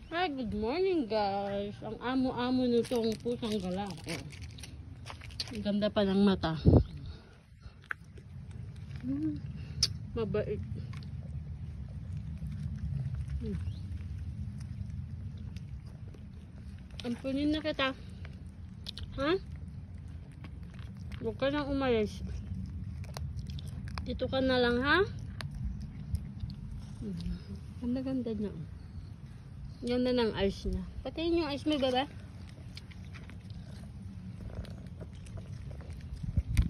Hi, good morning guys. Ang amo-amo nitong pusang gala. Ang ganda pa ng mata. Mabait. Ampunin na kita. Ha? Huwag ka nang umalis. Dito ka na lang, ha? Ganda-ganda niya. Ganda ng eyes niya. Patayin yung eyes mo, baba.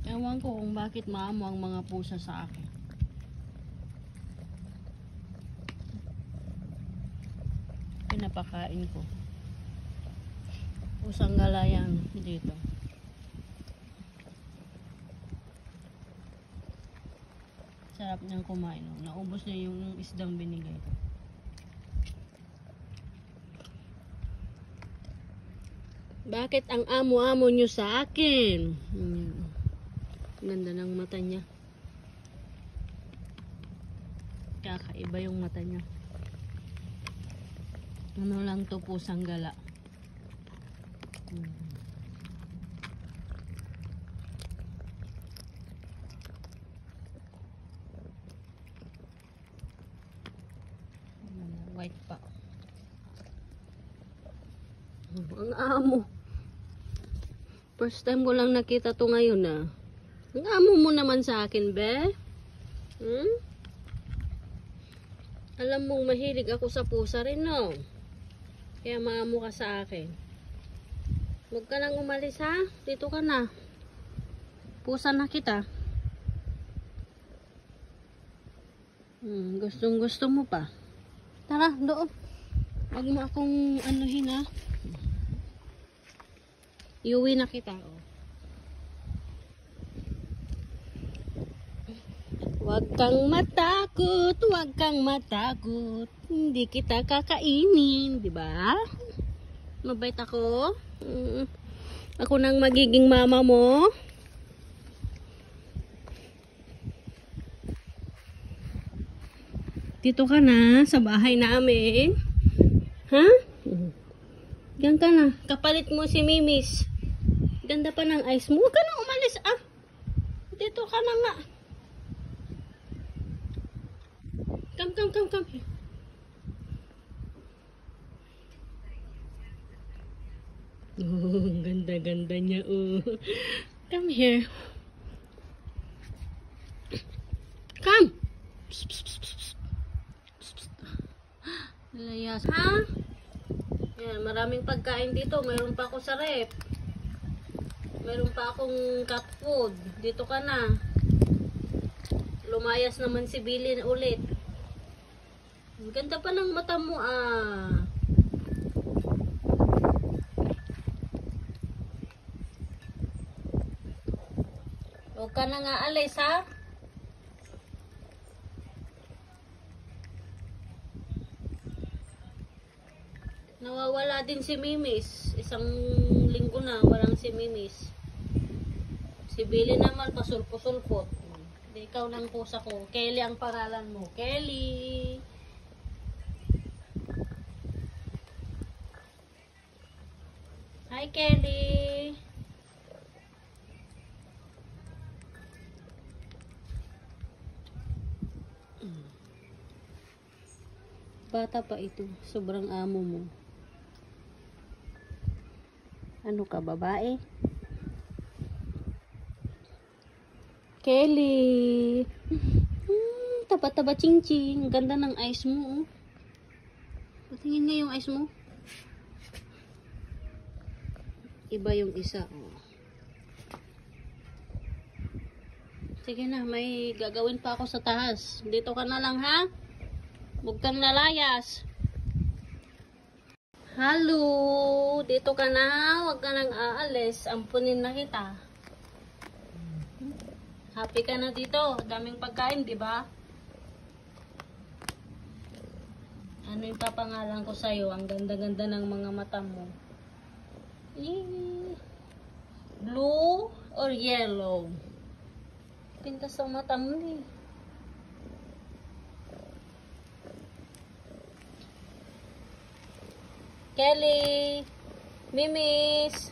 Ewan ko kung bakit maamo ang mga pusa sa akin. Pinapakain ko. Pusang galayan dito. Sarap niyang kumain. Naubos niya yung isdang binigay. Bakit ang amo-amo nyo sa akin? Ganda ng mata niya. Kakaiba yung mata niya. Ano lang to, pusang gala. White pa. Ang amo. First time ko lang nakita to ngayon ah. Ang amo mo naman sa akin, be. Alam mong mahilig ako sa pusa rin, no? Kaya maamo ka sa akin. Huwag ka nang umalis, ha? Dito ka na. Pusa na kita. Gustong gusto mo pa. Tara, doon. Huwag mo akong anuhin, ha? Iuwi na kita, oh. Huwag kang matakot, huwag kang matakot. Hindi kita kakainin, di ba? Mabait ako. Ako nang magiging mama mo. Dito ka na sa bahay namin. Ha? Diyan ka na. Kapalit mo si Mimis. Ganda pa ng eyes mo. Huwag ka nang umalis, ah. Dito ka na nga. Come. Oh, ganda-ganda niya, oh. Come here. Come. Nilayas. Ha? Yan, maraming pagkain dito. Mayroon pa ako sa rep. Mayroon pa akong cat food. Dito ka na. Lumayas naman si Billy ulit. Ang ganda pa ng mata mo, ah. Huwag ka na nga alis, ha? Nawawala din si Mimis. Isang linggo na walang si Mimis. Si Billy naman pasulpo-sulpot. Ikaw ng pusa ko. Kelly ang pangalan mo. Kelly. Hi, Kelly. Bata pa ito. Sobrang amo mo. Ano ka, babae? Kelly. Taba-taba ching-ching. Ganda ng eyes mo, oh. Patingin nga yung eyes mo. Iba yung isa, oh. Sige na, may gagawin pa ako sa taas. Dito ka na lang, ha? Huwag kang lalayas. Hello, dito ka na. Huwag ka nang aalis. Ampunin na kita. Happy ka na dito. Daming pagkain, di ba? Ano yung papangalan ko sa'yo? Ang ganda-ganda ng mga mata mo. Blue or yellow? Pintas ang mata mo, eh. Kelly. Mimis.